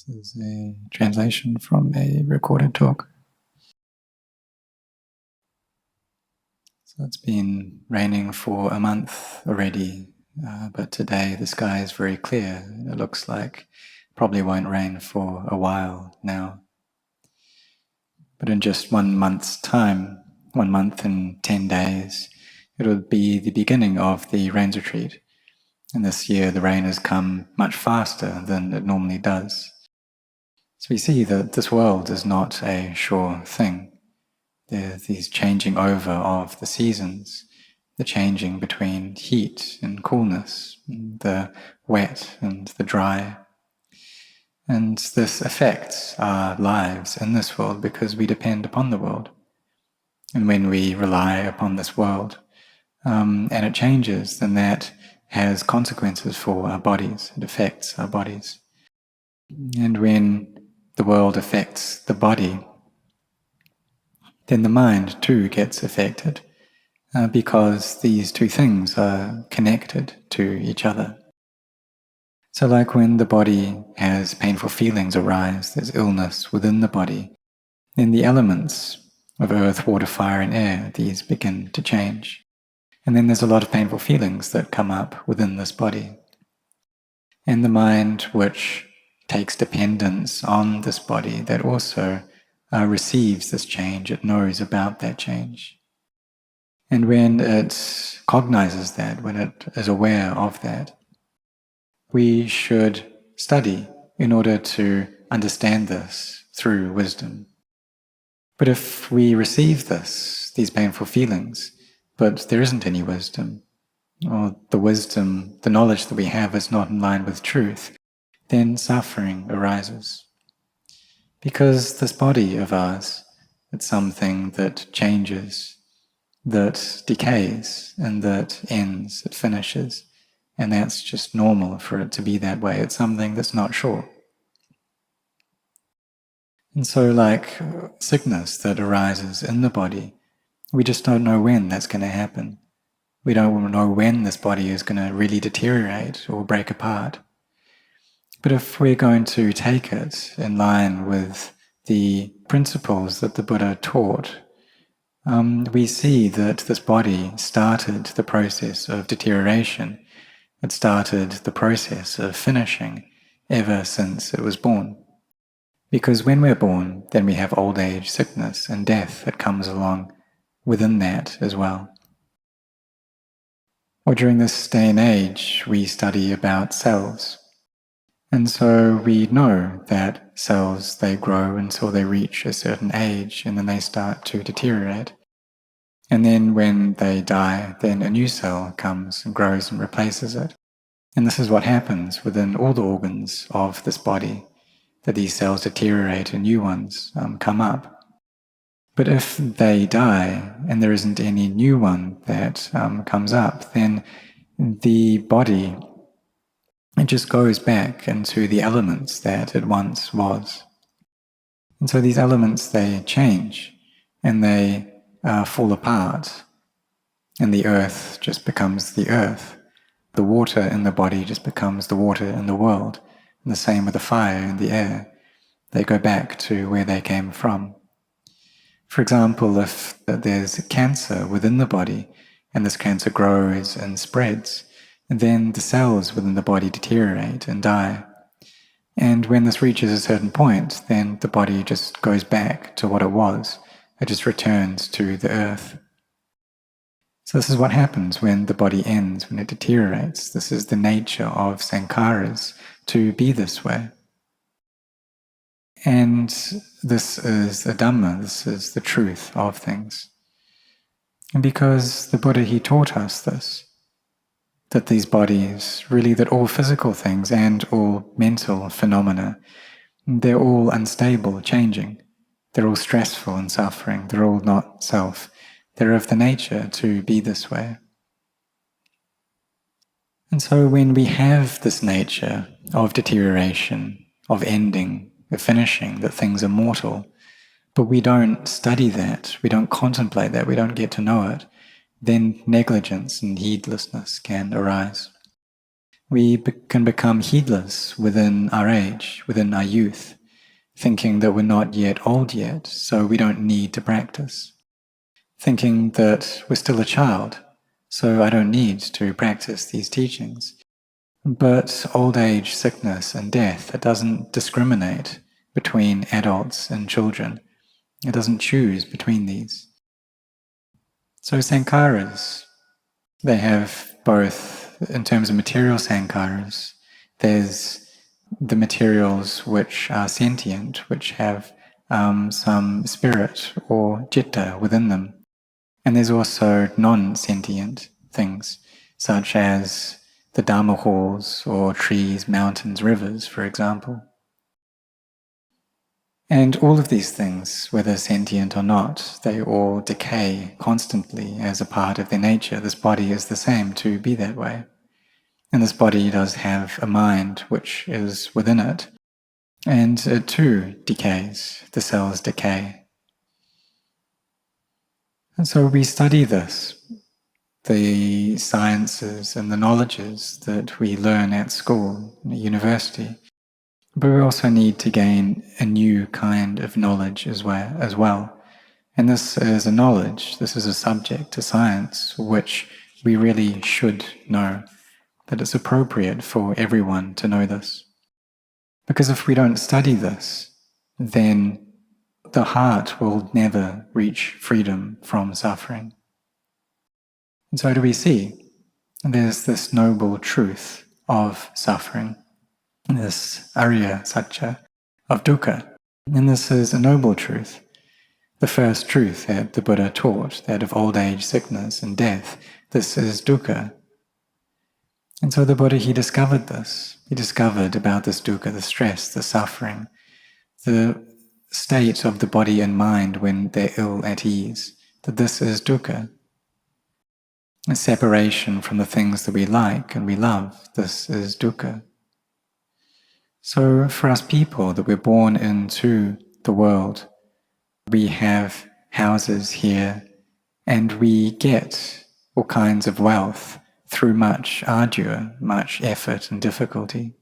This is a translation from a recorded talk. So it's been raining for a month already, but today the sky is very clear. It looks like it probably won't rain for a while now. But in just 1 month's time, 1 month and 10 days, it'll be the beginning of the rains retreat. And this year the rain has come much faster than it normally does. So we see that this world is not a sure thing. There's these changing over of the seasons, the changing between heat and coolness, the wet and the dry. And this affects our lives in this world because we depend upon the world. And when we rely upon this world and it changes, then that has consequences for our bodies. It affects our bodies. And when the world affects the body, then the mind too gets affected because these two things are connected to each other. So like when the body has painful feelings arise, there's illness within the body, then the elements of earth, water, fire, and air, these begin to change. And then there's a lot of painful feelings that come up within this body. And the mind, which takes dependence on this body, that also receives this change, it knows about that change. And when it cognizes that, when it is aware of that, we should study in order to understand this through wisdom. But if we receive these painful feelings, but there isn't any wisdom, or the wisdom, the knowledge that we have is not in line with truth, then suffering arises. Because this body of ours, it's something that changes, that decays, and that ends, it finishes. And that's just normal for it to be that way. It's something that's not sure. And so like sickness that arises in the body, we just don't know when that's going to happen. We don't know when this body is going to really deteriorate or break apart. But if we're going to take it in line with the principles that the Buddha taught, we see that this body started the process of deterioration. It started the process of finishing ever since it was born. Because when we're born, then we have old age, sickness, and death that comes along within that as well. Or during this day and age, we study about cells. And so we know that cells, they grow until they reach a certain age and then they start to deteriorate. And then when they die, then a new cell comes and grows and replaces it. And this is what happens within all the organs of this body, that these cells deteriorate and new ones come up. But if they die and there isn't any new one that comes up, then the body, it just goes back into the elements that it once was. And so these elements, they change and they fall apart. And the earth just becomes the earth. The water in the body just becomes the water in the world. And the same with the fire and the air. They go back to where they came from. For example, if there's cancer within the body and this cancer grows and spreads, and then the cells within the body deteriorate and die. And when this reaches a certain point, then the body just goes back to what it was. It just returns to the earth. So this is what happens when the body ends, when it deteriorates. This is the nature of sankharas, to be this way. And this is the Dhamma, this is the truth of things. And because the Buddha, he taught us this, that these bodies, really that all physical things and all mental phenomena, they're all unstable, changing. They're all stressful and suffering. They're all not self. They're of the nature to be this way. And so when we have this nature of deterioration, of ending, of finishing, that things are mortal, but we don't study that, we don't contemplate that, we don't get to know it, then negligence and heedlessness can arise. can become heedless within our age, within our youth, thinking that we're not yet old yet, so we don't need to practice. Thinking that we're still a child, so I don't need to practice these teachings. But old age, sickness, and death, it doesn't discriminate between adults and children. It doesn't choose between these. So sankharas, they have both, in terms of material sankharas, there's the materials which are sentient, which have some spirit or citta within them. And there's also non-sentient things, such as the Dhamma halls or trees, mountains, rivers, for example. And all of these things, whether sentient or not, they all decay constantly as a part of their nature. This body is the same to be that way. And this body does have a mind which is within it, and it too decays. The cells decay. And so we study this, the sciences and the knowledges that we learn at school, at university. But we also need to gain a new kind of knowledge as well. And this is a knowledge, this is a subject, a science, which we really should know, that it's appropriate for everyone to know this. Because if we don't study this, then the heart will never reach freedom from suffering. And so do we see? There's this noble truth of suffering, this Arya Satya of dukkha. And this is a noble truth, the first truth that the Buddha taught, that of old age, sickness, and death. This is dukkha. And so the Buddha, he discovered this. He discovered about this dukkha, the stress, the suffering, the state of the body and mind when they're ill at ease, that this is dukkha. A separation from the things that we like and we love, this is dukkha. So for us people that we're born into the world, we have houses here and we get all kinds of wealth through much ardua, much effort and difficulty.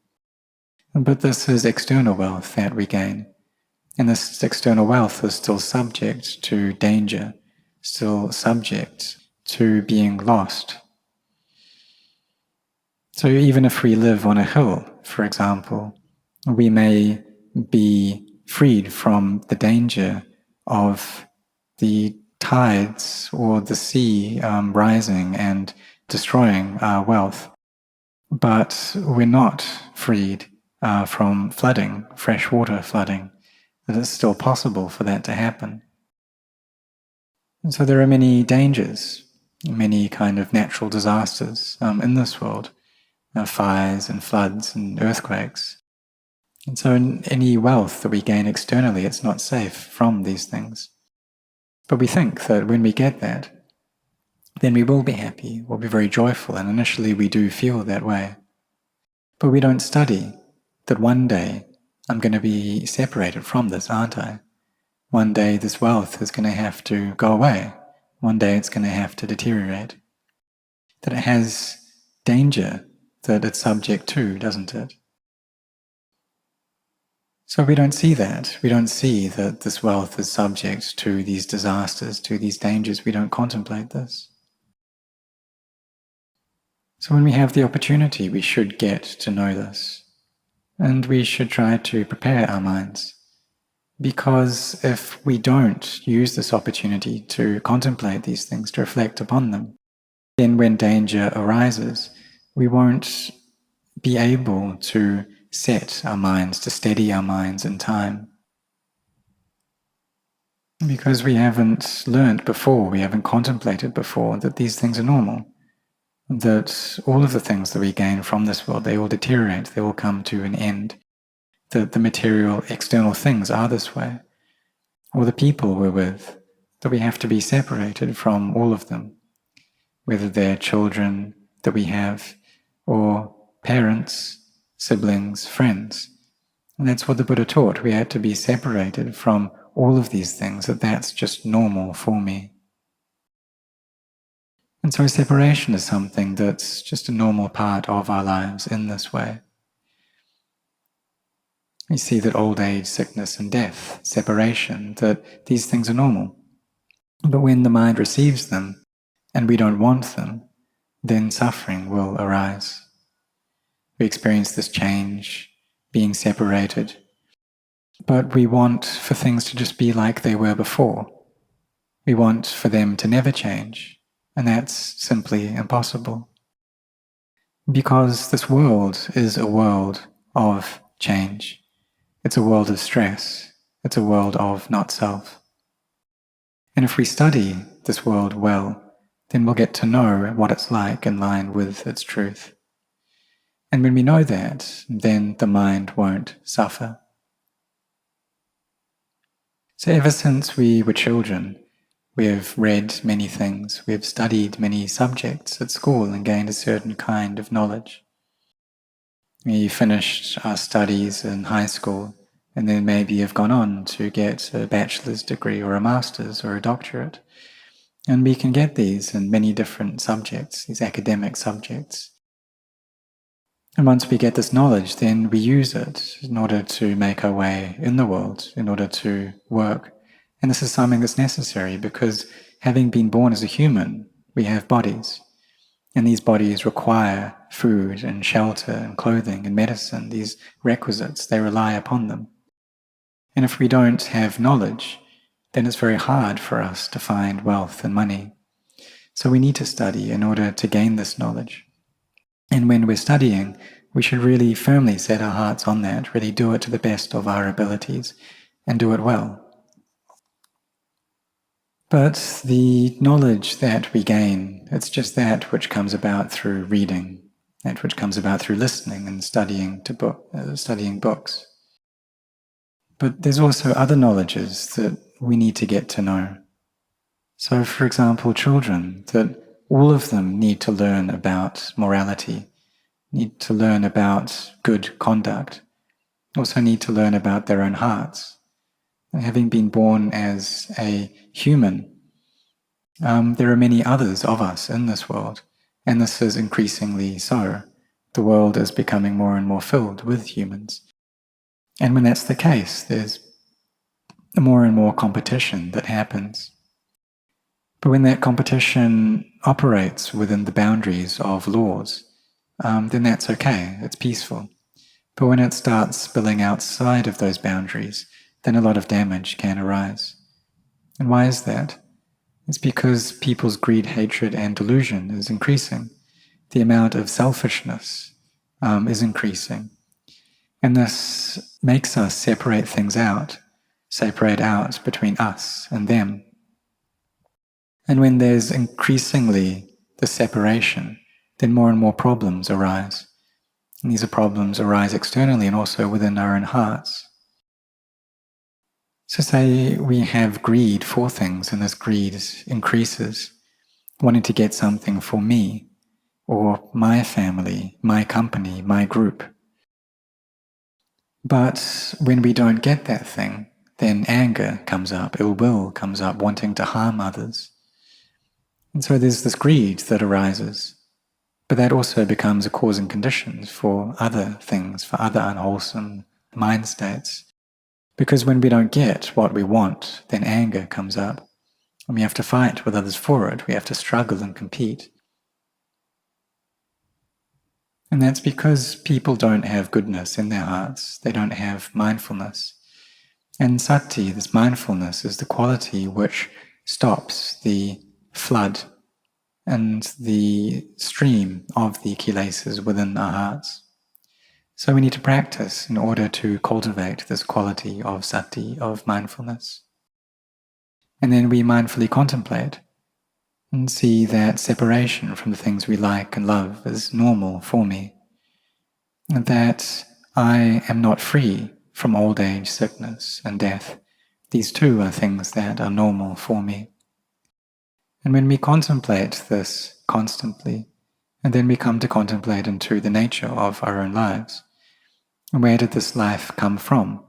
But this is external wealth that we gain. And this external wealth is still subject to danger, still subject to being lost. So even if we live on a hill, for example, we may be freed from the danger of the tides or the sea rising and destroying our wealth. But we're not freed from flooding, freshwater flooding. That it's still possible for that to happen. And so there are many dangers, many kind of natural disasters in this world, fires and floods and earthquakes. And so in any wealth that we gain externally, it's not safe from these things. But we think that when we get that, then we will be happy, we'll be very joyful, and initially we do feel that way. But we don't study that one day I'm going to be separated from this, aren't I? One day this wealth is going to have to go away. One day it's going to have to deteriorate. That it has danger that it's subject to, doesn't it? So we don't see that. We don't see that this wealth is subject to these disasters, to these dangers. We don't contemplate this. So when we have the opportunity, we should get to know this. And we should try to prepare our minds. Because if we don't use this opportunity to contemplate these things, to reflect upon them, then when danger arises, we won't be able to set our minds, to steady our minds in time. Because we haven't learned before, we haven't contemplated before that these things are normal. That all of the things that we gain from this world, they all deteriorate, they all come to an end. That the material, external things are this way. Or the people we're with, that we have to be separated from all of them. Whether they're children that we have, or parents, siblings, friends. And that's what the Buddha taught. We had to be separated from all of these things, that that's just normal for me. And so separation is something that's just a normal part of our lives in this way. We see that old age, sickness and death, separation, that these things are normal. But when the mind receives them and we don't want them, then suffering will arise. We experience this change, being separated, but we want for things to just be like they were before. We want for them to never change, and that's simply impossible. Because this world is a world of change. It's a world of stress. It's a world of not-self. And if we study this world well, then we'll get to know what it's like in line with its truth. And when we know that, then the mind won't suffer. So ever since we were children, we have read many things, we have studied many subjects at school and gained a certain kind of knowledge. We finished our studies in high school and then maybe have gone on to get a bachelor's degree or a master's or a doctorate. And we can get these in many different subjects, these academic subjects. And once we get this knowledge, then we use it in order to make our way in the world, in order to work. And this is something that's necessary because having been born as a human, we have bodies. And these bodies require food and shelter and clothing and medicine, these requisites, they rely upon them. And if we don't have knowledge, then it's very hard for us to find wealth and money. So we need to study in order to gain this knowledge. And when we're studying, we should really firmly set our hearts on that, really do it to the best of our abilities, and do it well. But the knowledge that we gain, it's just that which comes about through reading, that which comes about through listening and studying books. But there's also other knowledges that we need to get to know. So, for example, children, that all of them need to learn about morality, need to learn about good conduct, also need to learn about their own hearts. And having been born as a human, there are many others of us in this world, and this is increasingly so. The world is becoming more and more filled with humans. And when that's the case, there's more and more competition that happens. But when that competition operates within the boundaries of laws, then that's okay, it's peaceful. But when it starts spilling outside of those boundaries, then a lot of damage can arise. And why is that? It's because people's greed, hatred, and delusion is increasing. The amount of selfishness is increasing. And this makes us separate things out, separate out between us and them. And when there's increasingly the separation, then more and more problems arise. And these problems arise externally and also within our own hearts. So say we have greed for things, and this greed increases, wanting to get something for me, or my family, my company, my group. But when we don't get that thing, then anger comes up, ill will comes up, wanting to harm others. And so there's this greed that arises, but that also becomes a cause and conditions for other things, for other unwholesome mind states. Because when we don't get what we want, then anger comes up, and we have to fight with others for it. We have to struggle and compete. And that's because people don't have goodness in their hearts. They don't have mindfulness. And sati, this mindfulness, is the quality which stops the flood and the stream of the kilesas within our hearts. So we need to practice in order to cultivate this quality of sati, of mindfulness. And then we mindfully contemplate and see that separation from the things we like and love is normal for me. And that I am not free from old age, sickness, and death. These too are things that are normal for me. And when we contemplate this constantly, and then we come to contemplate into the nature of our own lives, and where did this life come from?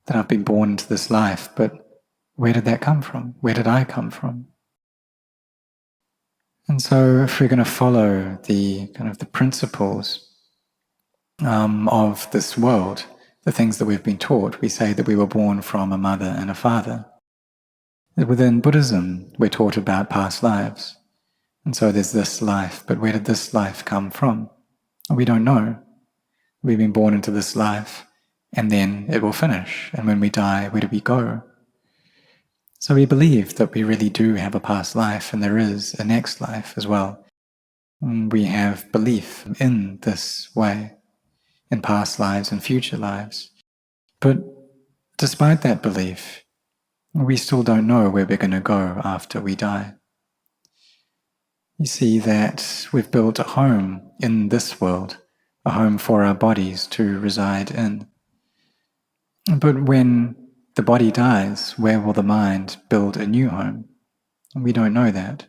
That I've been born into this life, but where did that come from? Where did I come from? And so if we're going to follow the kind of the principles of this world, the things that we've been taught, we say that we were born from a mother and a father. Within Buddhism, we're taught about past lives. And so there's this life, but where did this life come from? We don't know. We've been born into this life, and then it will finish. And when we die, where do we go? So we believe that we really do have a past life, and there is a next life as well. And we have belief in this way, in past lives and future lives. But despite that belief, we still don't know where we're going to go after we die. You see that we've built a home in this world, a home for our bodies to reside in. But when the body dies, where will the mind build a new home? We don't know that.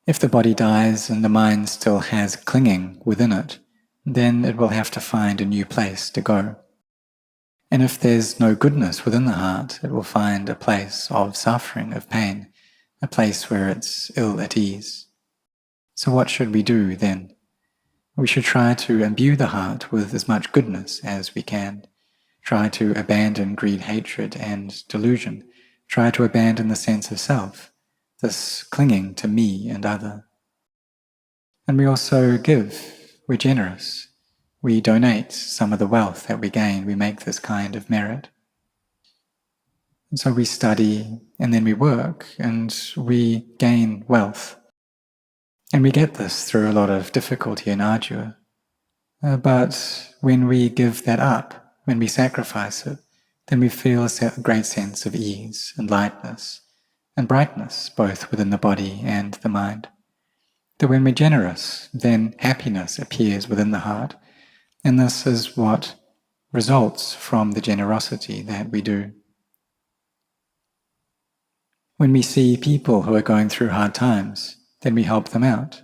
If the body dies and the mind still has clinging within it, then it will have to find a new place to go. And if there's no goodness within the heart, it will find a place of suffering, of pain, a place where it's ill at ease. So what should we do then? We should try to imbue the heart with as much goodness as we can. Try to abandon greed, hatred, and delusion. Try to abandon the sense of self, this clinging to me and other. And we also give. We're generous. We donate some of the wealth that we gain. We make this kind of merit. And so we study, and then we work, and we gain wealth. And we get this through a lot of difficulty and ardua. But when we give that up, when we sacrifice it, then we feel a great sense of ease and lightness and brightness, both within the body and the mind. That when we're generous, then happiness appears within the heart, and this is what results from the generosity that we do. When we see people who are going through hard times, then we help them out.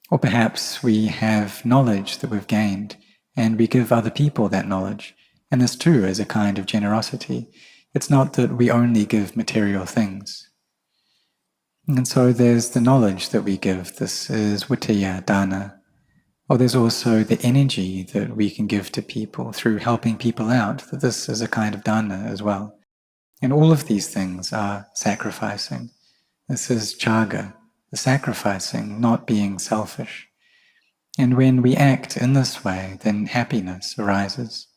Or perhaps we have knowledge that we've gained, and we give other people that knowledge, and this too is a kind of generosity. It's not that we only give material things. And so there's the knowledge that we give. This is Vittaya Dana. Or there's also the energy that we can give to people through helping people out, that this is a kind of dana as well. And all of these things are sacrificing. This is chaga, the sacrificing, not being selfish. And when we act in this way, then happiness arises.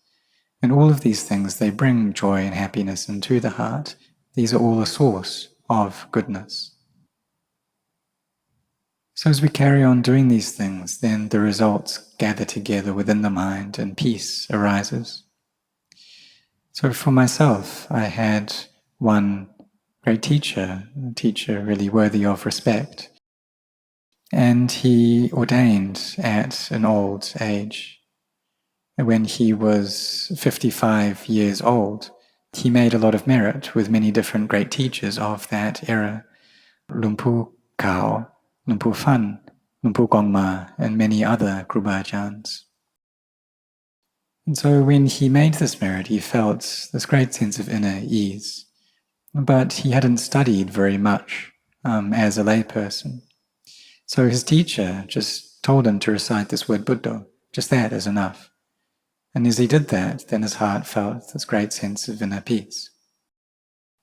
And all of these things, they bring joy and happiness into the heart. These are all a source of goodness. So as we carry on doing these things, then the results gather together within the mind and peace arises. So for myself, I had one great teacher, a teacher really worthy of respect. And he ordained at an old age. When he was 55 years old, he made a lot of merit with many different great teachers of that era. Lumpu Kao, Lumpu Fan, Lumpu Gongma, and many other Krubajans. And so when he made this merit, he felt this great sense of inner ease. But he hadn't studied very much as a layperson. So his teacher just told him to recite this word Buddha. Just that is enough. And as he did that, then his heart felt this great sense of inner peace.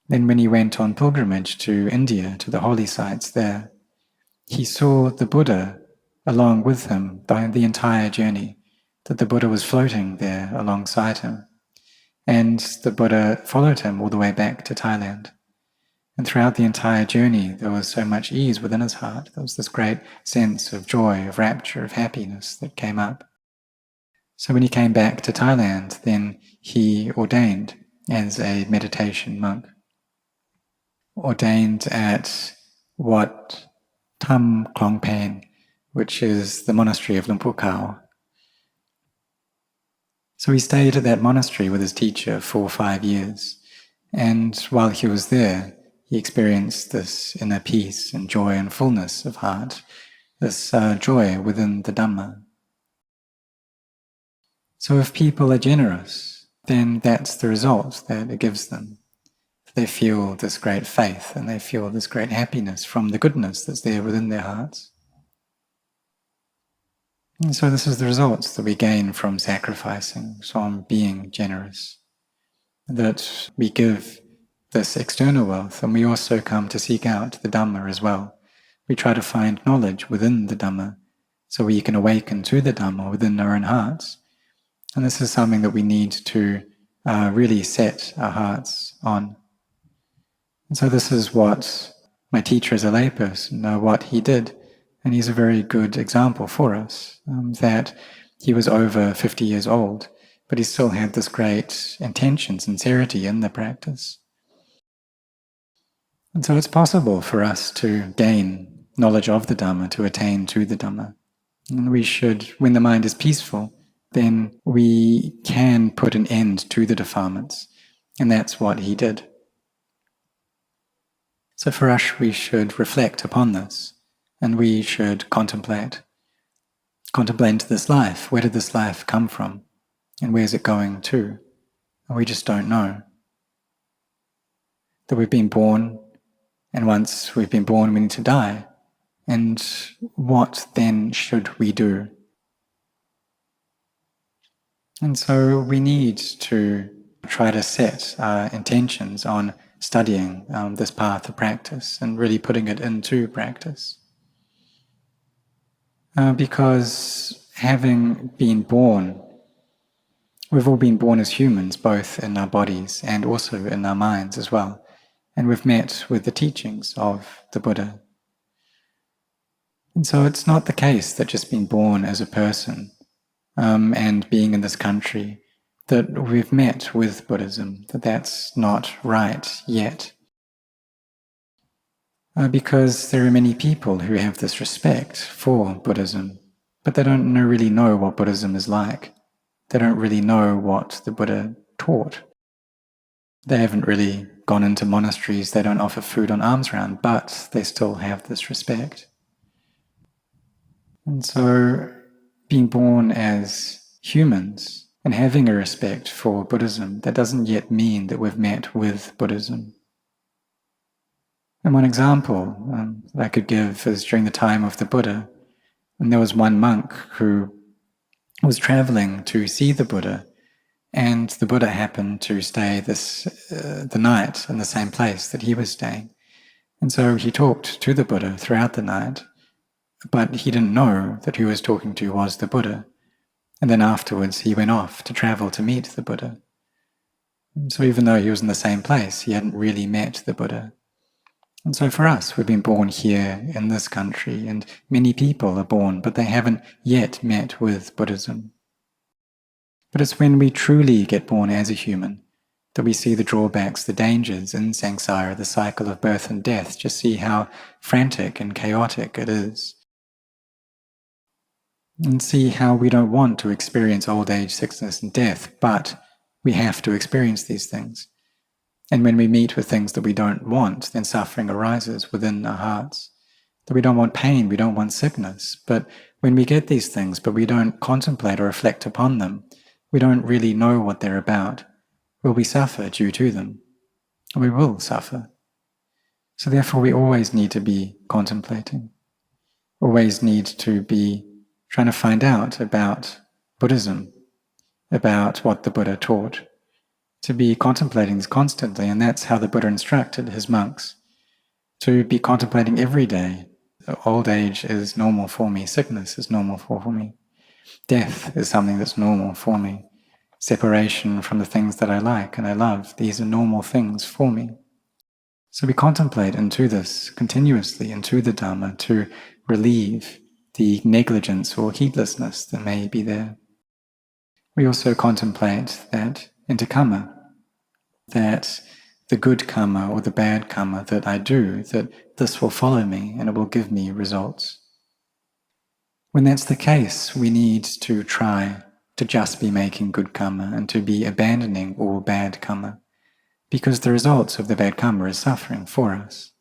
Then when he went on pilgrimage to India, to the holy sites there, he saw the Buddha along with him the entire journey, that the Buddha was floating there alongside him. And the Buddha followed him all the way back to Thailand. And throughout the entire journey, there was so much ease within his heart. There was this great sense of joy, of rapture, of happiness that came up. So when he came back to Thailand, then he ordained as a meditation monk. Ordained at Wat Marp Jan, which is the monastery of Lumpur Khao. So he stayed at that monastery with his teacher for 5 years. And while he was there, he experienced this inner peace and joy and fullness of heart, this joy within the Dhamma. So if people are generous, then that's the result that it gives them. They feel this great faith and they feel this great happiness from the goodness that's there within their hearts. And so this is the results that we gain from sacrificing, from being generous. That we give this external wealth, and we also come to seek out the Dhamma as well. We try to find knowledge within the Dhamma so we can awaken to the Dhamma within our own hearts. And this is something that we need to really set our hearts on. And so this is what my teacher as a layperson, what he did. And he's a very good example for us, that he was over 50 years old, but he still had this great intention, sincerity in the practice. And so it's possible for us to gain knowledge of the Dhamma, to attain to the Dhamma. And we should, when the mind is peaceful, then we can put an end to the defilements. And that's what he did. So for us, we should reflect upon this, and we should contemplate this life. Where did this life come from? And where's it going to? And we just don't know. That we've been born, and once we've been born, we need to die. And what then should we do? And so we need to try to set our intentions on studying this path of practice and really putting it into practice. Because having been born, we've all been born as humans, both in our bodies and also in our minds as well. And we've met with the teachings of the Buddha. And so it's not the case that just being born as a person and being in this country that we've met with Buddhism, that's not right yet. Because there are many people who have this respect for Buddhism, but they don't really know what Buddhism is like. They don't really know what the Buddha taught. They haven't really gone into monasteries, they don't offer food on alms round, but they still have this respect. And so being born as humans and having a respect for Buddhism, that doesn't yet mean that we've met with Buddhism. And one example that I could give is during the time of the Buddha, and there was one monk who was traveling to see the Buddha, and the Buddha happened to stay the night in the same place that he was staying. And so he talked to the Buddha throughout the night, but he didn't know that who he was talking to was the Buddha. And then afterwards he went off to travel to meet the Buddha. And so even though he was in the same place, he hadn't really met the Buddha. And so for us, we've been born here in this country, and many people are born, but they haven't yet met with Buddhism. But it's when we truly get born as a human that we see the drawbacks, the dangers in samsara, the cycle of birth and death, just see how frantic and chaotic it is. And see how we don't want to experience old age, sickness and death, but we have to experience these things. And when we meet with things that we don't want, then suffering arises within our hearts. That we don't want pain, we don't want sickness. But when we get these things, but we don't contemplate or reflect upon them, we don't really know what they're about, will we suffer due to them? We will suffer. So therefore we always need to be contemplating, always need to be trying to find out about Buddhism, about what the Buddha taught, to be contemplating this constantly, and that's how the Buddha instructed his monks, to be contemplating every day. Old age is normal for me, sickness is normal for me, death is something that's normal for me, separation from the things that I like and I love, these are normal things for me. So we contemplate into this continuously, into the Dhamma, to relieve the negligence or heedlessness that may be there. We also contemplate that into karma, that the good karma or the bad karma that I do, that this will follow me and it will give me results. When that's the case, we need to try to just be making good karma and to be abandoning all bad karma, because the results of the bad karma is suffering for us.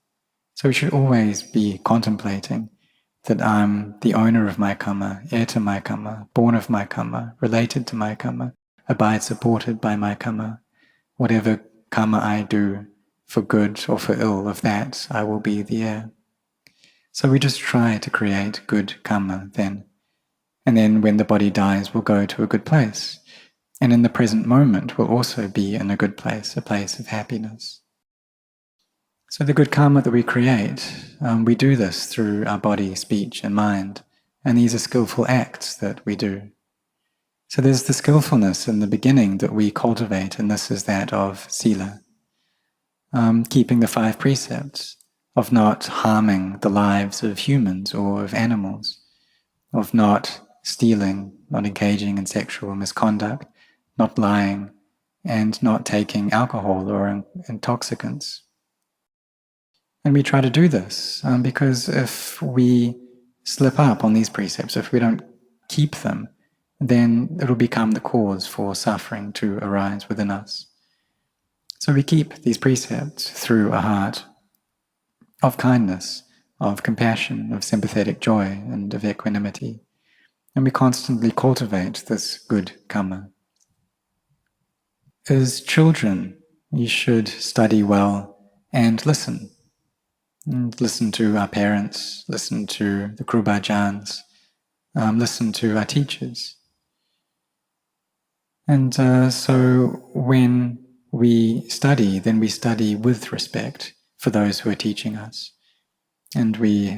So we should always be contemplating that I'm the owner of my karma, heir to my karma, born of my karma, related to my karma, abide supported by my karma. Whatever karma I do for good or for ill, of that I will be the heir. So we just try to create good karma then. And then when the body dies, we'll go to a good place. And in the present moment, we'll also be in a good place, a place of happiness. So the good karma that we create, we do this through our body, speech, and mind. And these are skillful acts that we do. So there's the skillfulness in the beginning that we cultivate, and this is that of sila. Keeping the 5 precepts, of not harming the lives of humans or of animals, of not stealing, not engaging in sexual misconduct, not lying, and not taking alcohol or intoxicants. And we try to do this because if we slip up on these precepts, if we don't keep them, then it'll become the cause for suffering to arise within us. So we keep these precepts through a heart of kindness, of compassion, of sympathetic joy, and of equanimity. And we constantly cultivate this good karma. As children, you should study well and listen. And listen to our parents, listen to the Guru Bhajans, listen to our teachers. And so when we study, then we study with respect for those who are teaching us. And we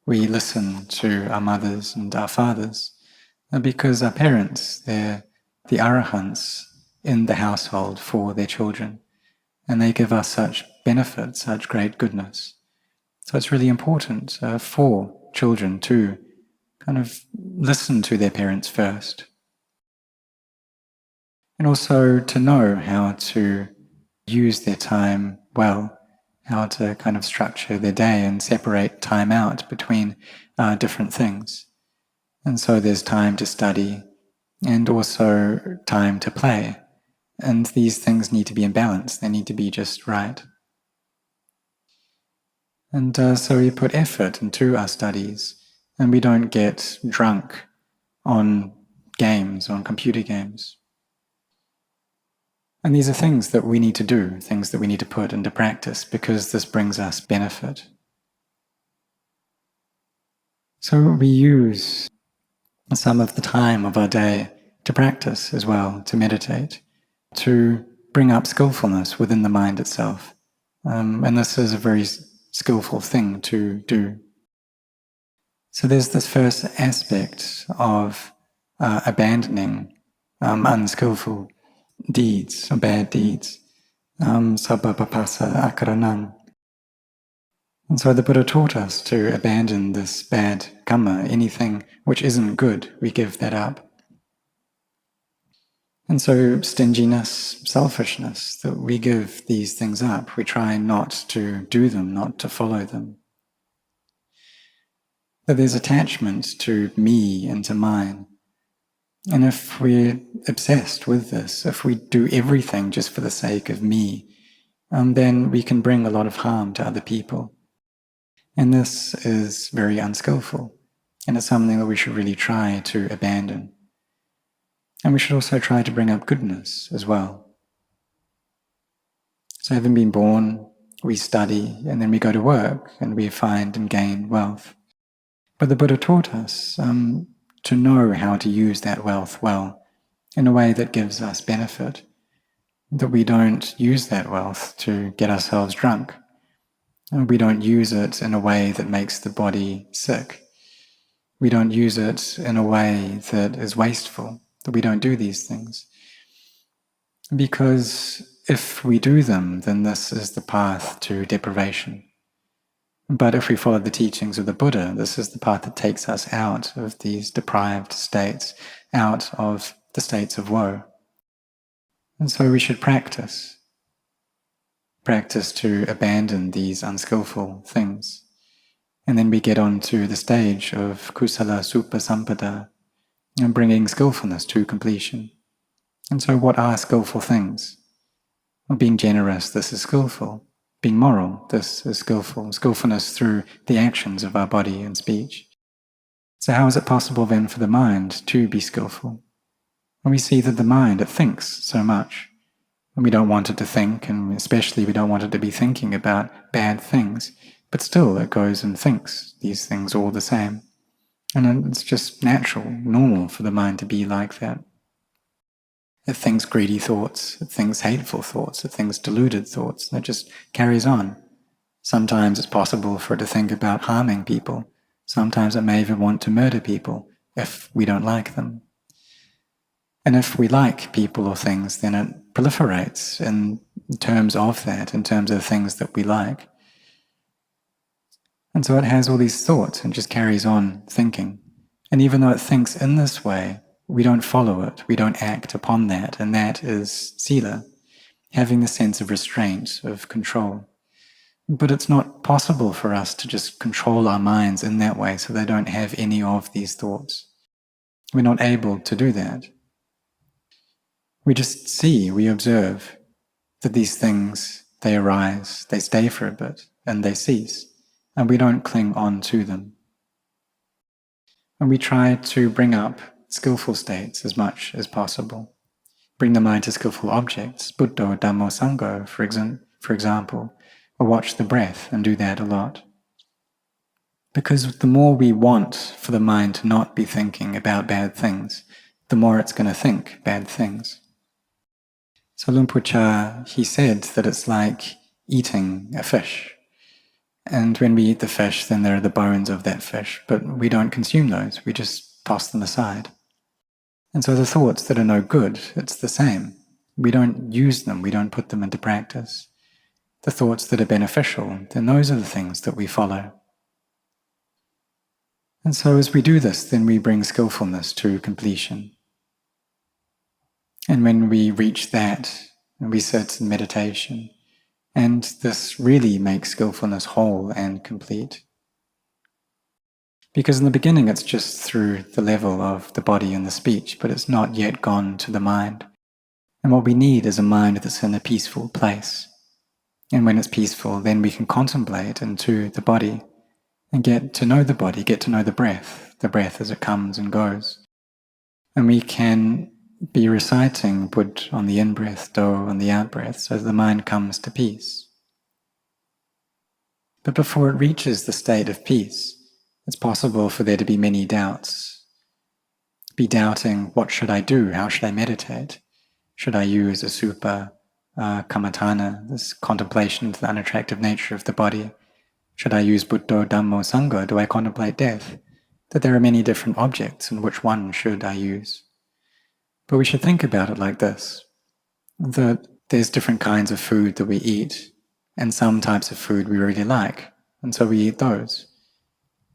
listen to our mothers and our fathers because our parents, they're the arahants in the household for their children. And they give us such benefit, such great goodness. So it's really important for children to kind of listen to their parents first. And also to know how to use their time well, how to kind of structure their day and separate time out between different things. And so there's time to study and also time to play. And these things need to be in balance. They need to be just right. And so we put effort into our studies, and we don't get drunk on games, on computer games. And these are things that we need to do, things that we need to put into practice, because this brings us benefit. So we use some of the time of our day to practice as well, to meditate, to bring up skillfulness within the mind itself. And this is a very skillful thing to do. So there's this first aspect of abandoning unskillful deeds or bad deeds, sabba papasa akaranam. And so the Buddha taught us to abandon this bad karma, anything which isn't good, we give that up. And so stinginess, selfishness, that we give these things up. We try not to do them, not to follow them. That there's attachment to me and to mine. And if we're obsessed with this, if we do everything just for the sake of me, then we can bring a lot of harm to other people. And this is very unskillful, and it's something that we should really try to abandon. And we should also try to bring up goodness as well. So having been born, we study, and then we go to work, and we find and gain wealth. But the Buddha taught us to know how to use that wealth well, in a way that gives us benefit, that we don't use that wealth to get ourselves drunk. And we don't use it in a way that makes the body sick. We don't use it in a way that is wasteful, that we don't do these things. Because if we do them, then this is the path to deprivation. But if we follow the teachings of the Buddha, this is the path that takes us out of these deprived states, out of the states of woe. And so we should practice to abandon these unskillful things. And then we get on to the stage of kusala supasampada, and bringing skillfulness to completion. And so what are skillful things? Well, being generous, this is skillful. Being moral, this is skillful. Skillfulness through the actions of our body and speech. So how is it possible then for the mind to be skillful? And we see that the mind, it thinks so much. And we don't want it to think, and especially we don't want it to be thinking about bad things. But still, it goes and thinks these things all the same. And it's just natural, normal for the mind to be like that. It thinks greedy thoughts, it thinks hateful thoughts, it thinks deluded thoughts, and it just carries on. Sometimes it's possible for it to think about harming people. Sometimes it may even want to murder people if we don't like them. And if we like people or things, then it proliferates in terms of that, in terms of things that we like. And so it has all these thoughts and just carries on thinking. And even though it thinks in this way, we don't follow it, we don't act upon that, and that is sila, having the sense of restraint, of control. But it's not possible for us to just control our minds in that way so they don't have any of these thoughts. We're not able to do that. We just see, we observe that these things, they arise, they stay for a bit, and they cease, and we don't cling on to them. And we try to bring up skillful states as much as possible. Bring the mind to skillful objects, Buddho, Dhammo, Sangho, for example, or watch the breath and do that a lot. Because the more we want for the mind to not be thinking about bad things, the more it's going to think bad things. So Luang Por Chah, he said that it's like eating a fish. And when we eat the fish, then there are the bones of that fish, but we don't consume those, we just toss them aside. And so the thoughts that are no good, it's the same. We don't use them, we don't put them into practice. The thoughts that are beneficial, then those are the things that we follow. And so as we do this, then we bring skillfulness to completion. And when we reach that, and we sit in meditation, and this really makes skillfulness whole and complete. Because in the beginning it's just through the level of the body and the speech, but it's not yet gone to the mind. And what we need is a mind that's in a peaceful place. And when it's peaceful, then we can contemplate into the body and get to know the body, get to know the breath as it comes and goes. And we can be reciting Bud on the in-breath, Do on the out-breath, so the mind comes to peace. But before it reaches the state of peace, it's possible for there to be many doubts. Be doubting, what should I do? How should I meditate? Should I use Asupa Kammatthana, this contemplation of the unattractive nature of the body? Should I use Buddho, Dhammo, Sangho? Do I contemplate death? That there are many different objects, and which one should I use? But we should think about it like this, that there's different kinds of food that we eat, and some types of food we really like, and so we eat those.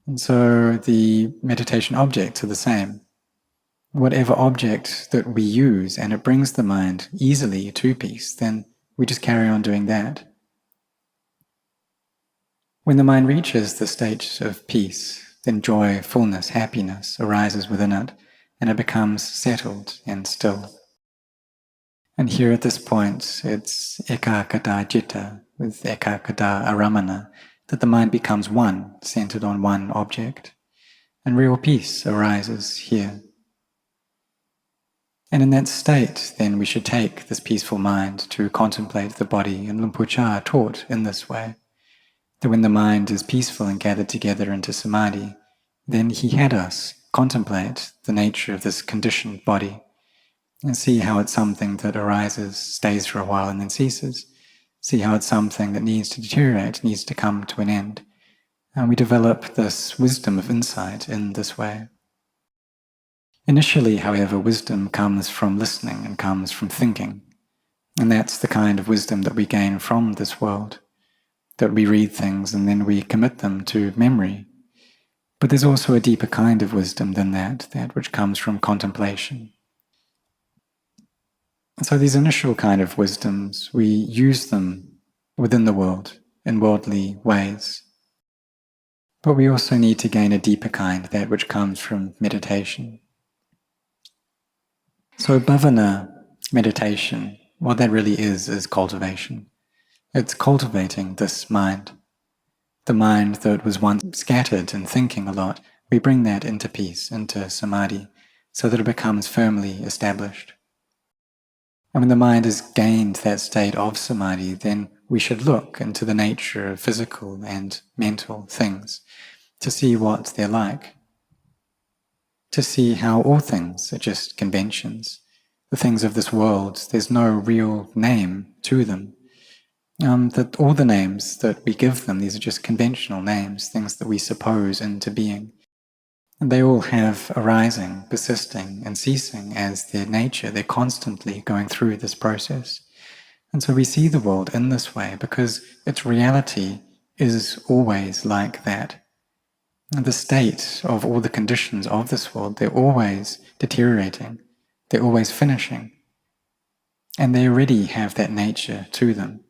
And so the meditation objects are the same. Whatever object that we use and it brings the mind easily to peace, then we just carry on doing that. When the mind reaches the state of peace, then joy, fullness, happiness arises within it, and it becomes settled and still. And here at this point, it's ekakata citta, with ekakata aramana, that the mind becomes one, centered on one object. And real peace arises here. And in that state, then we should take this peaceful mind to contemplate the body, and Luang Por Chah taught in this way, that when the mind is peaceful and gathered together into samadhi, then he had us contemplate the nature of this conditioned body and see how it's something that arises, stays for a while and then ceases. See how it's something that needs to deteriorate, needs to come to an end. And we develop this wisdom of insight in this way. Initially, however, wisdom comes from listening and comes from thinking. And that's the kind of wisdom that we gain from this world, that we read things and then we commit them to memory. But there's also a deeper kind of wisdom than that which comes from contemplation. So these initial kind of wisdoms, we use them within the world in worldly ways. But we also need to gain a deeper kind, that which comes from meditation. So bhavana, meditation, what that really is cultivation. It's cultivating this mind. The mind that was once scattered and thinking a lot, we bring that into peace, into samadhi, so that it becomes firmly established. And when the mind has gained that state of samadhi, then we should look into the nature of physical and mental things to see what they're like, to see how all things are just conventions. The things of this world, there's no real name to them. That all the names that we give them, these are just conventional names, things that we suppose into being. And they all have arising, persisting, and ceasing as their nature. They're constantly going through this process. And so we see the world in this way because its reality is always like that. And the state of all the conditions of this world, they're always deteriorating. They're always finishing. And they already have that nature to them.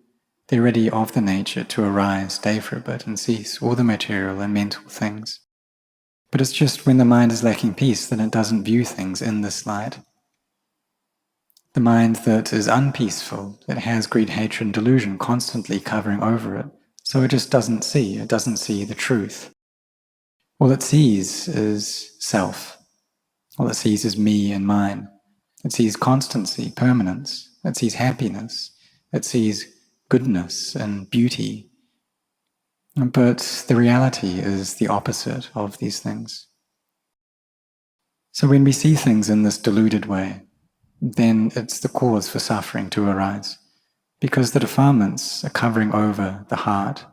They're already of the nature to arise, stay for a bit, and cease, all the material and mental things. But it's just when the mind is lacking peace that it doesn't view things in this light. The mind that is unpeaceful, that has greed, hatred, and delusion constantly covering over it, so it just doesn't see. It doesn't see the truth. All it sees is self. All it sees is me and mine. It sees constancy, permanence. It sees happiness. It sees goodness and beauty. But the reality is the opposite of these things. So when we see things in this deluded way, then it's the cause for suffering to arise, because the defilements are covering over the heart,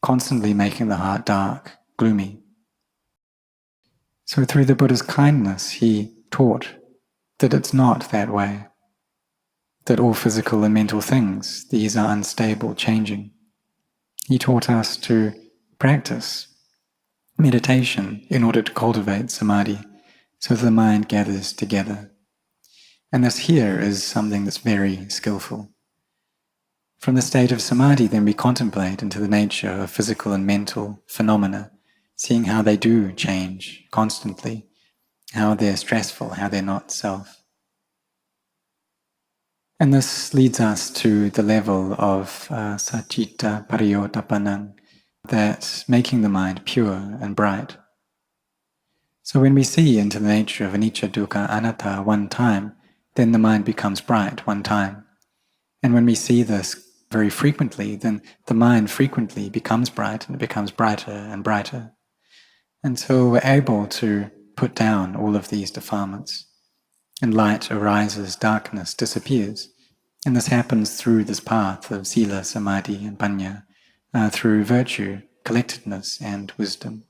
constantly making the heart dark, gloomy. So through the Buddha's kindness, he taught that it's not that way, that all physical and mental things, these are unstable, changing. He taught us to practice meditation in order to cultivate samadhi, so the mind gathers together. And this here is something that's very skillful. From the state of samadhi, then we contemplate into the nature of physical and mental phenomena, seeing how they do change constantly, how they're stressful, how they're not self. And this leads us to the level of sacitta pariyotapanang, that making the mind pure and bright. So when we see into the nature of anicca, dukkha, anatta one time, then the mind becomes bright one time. And when we see this very frequently, then the mind frequently becomes bright, and it becomes brighter and brighter, until we're able to put down all of these defilements. And light arises, darkness disappears. And this happens through this path of sila, samadhi, and panya, through virtue, collectedness, and wisdom.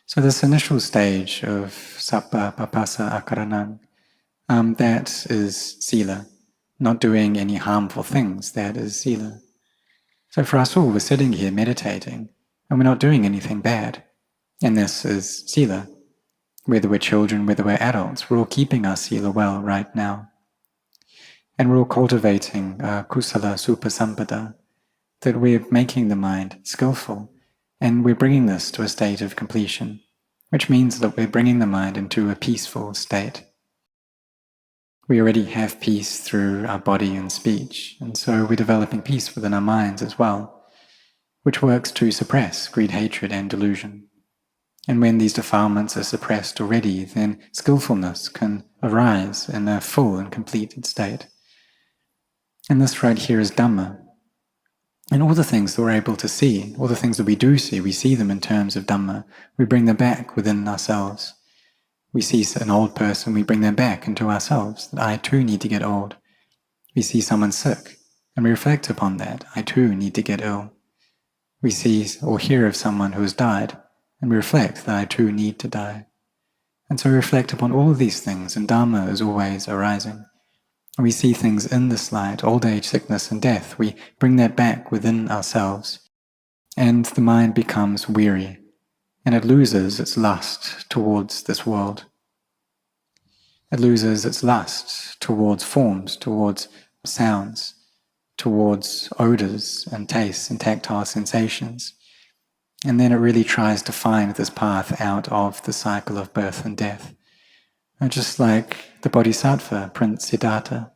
So this initial stage of sabba papasa akaranang, that is sila. Not doing any harmful things, that is sila. So for us all, we're sitting here meditating, and we're not doing anything bad. And this is sila. Whether we're children, whether we're adults, we're all keeping our sila well right now. And we're all cultivating kusala supasampada, that we're making the mind skillful, and we're bringing this to a state of completion, which means that we're bringing the mind into a peaceful state. We already have peace through our body and speech, and so we're developing peace within our minds as well, which works to suppress greed, hatred, and delusion. And when these defilements are suppressed already, then skillfulness can arise in a full and completed state. And this right here is Dhamma. And all the things that we're able to see, all the things that we do see, we see them in terms of Dhamma. We bring them back within ourselves. We see an old person, we bring them back into ourselves, that I too need to get old. We see someone sick, and we reflect upon that. I too need to get ill. We see or hear of someone who has died, and we reflect that I too need to die. And so we reflect upon all of these things, and Dhamma is always arising. And we see things in this light, old age, sickness, and death. We bring that back within ourselves, and the mind becomes weary, and it loses its lust towards this world. It loses its lust towards forms, towards sounds, towards odors and tastes and tactile sensations. And then it really tries to find this path out of the cycle of birth and death. And just like the Bodhisattva, Prince Siddhartha,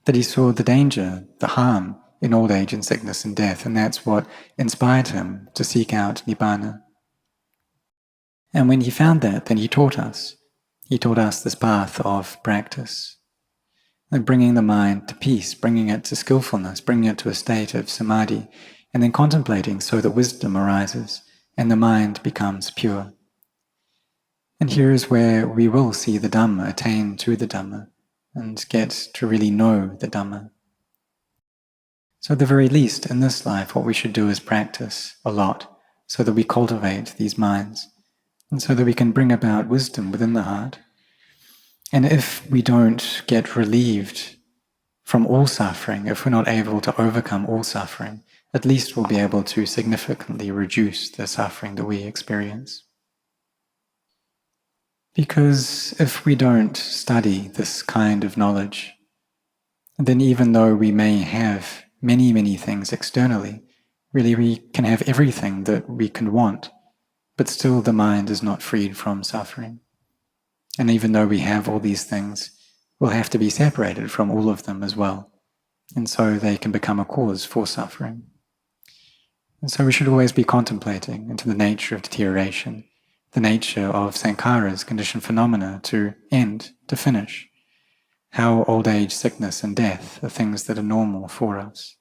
that he saw the danger, the harm in old age and sickness and death, and that's what inspired him to seek out Nibbana. And when he found that, then he taught us. He taught us this path of practice, Like bringing the mind to peace, bringing it to skillfulness, bringing it to a state of samadhi, and then contemplating so that wisdom arises and the mind becomes pure. And here is where we will see the Dhamma, attain to the Dhamma, and get to really know the Dhamma. So at the very least, in this life, what we should do is practice a lot, so that we cultivate these minds, and so that we can bring about wisdom within the heart. And if we don't get relieved from all suffering, if we're not able to overcome all suffering, at least we'll be able to significantly reduce the suffering that we experience. Because if we don't study this kind of knowledge, then even though we may have many, many things externally, really we can have everything that we can want, but still the mind is not freed from suffering. And even though we have all these things, we'll have to be separated from all of them as well. And so they can become a cause for suffering. And so we should always be contemplating into the nature of deterioration, the nature of sankharas, conditioned phenomena, to end, to finish. How old age, sickness, and death are things that are normal for us.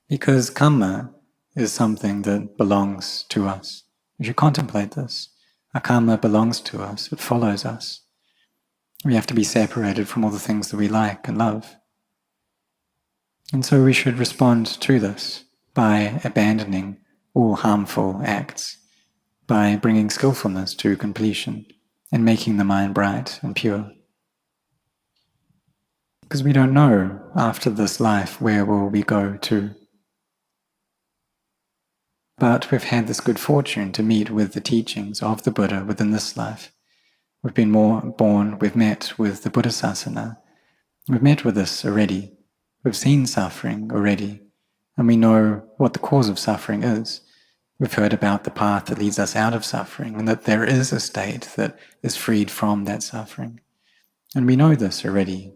Because karma is something that belongs to us. We should contemplate this. Our karma belongs to us, it follows us. We have to be separated from all the things that we like and love. And so we should respond to this by abandoning all harmful acts, by bringing skillfulness to completion and making the mind bright and pure. Because we don't know after this life where will we go to. But we've had this good fortune to meet with the teachings of the Buddha within this life. We've been born, we've met with the Buddha Sasana. We've met with this already. We've seen suffering already. And we know what the cause of suffering is. We've heard about the path that leads us out of suffering, and that there is a state that is freed from that suffering. And we know this already.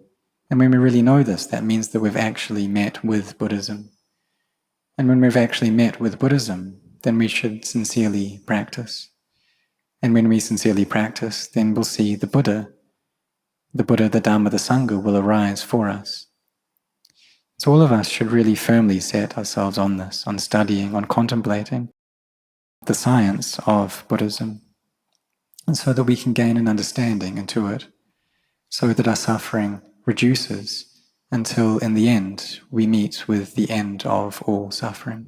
And when we really know this, that means that we've actually met with Buddhism. And when we've actually met with Buddhism, then we should sincerely practice. And when we sincerely practice, then we'll see the Buddha, the Dhamma, the Sangha will arise for us. So all of us should really firmly set ourselves on this, on studying, on contemplating the science of Buddhism, and so that we can gain an understanding into it, so that our suffering reduces until in the end we meet with the end of all suffering.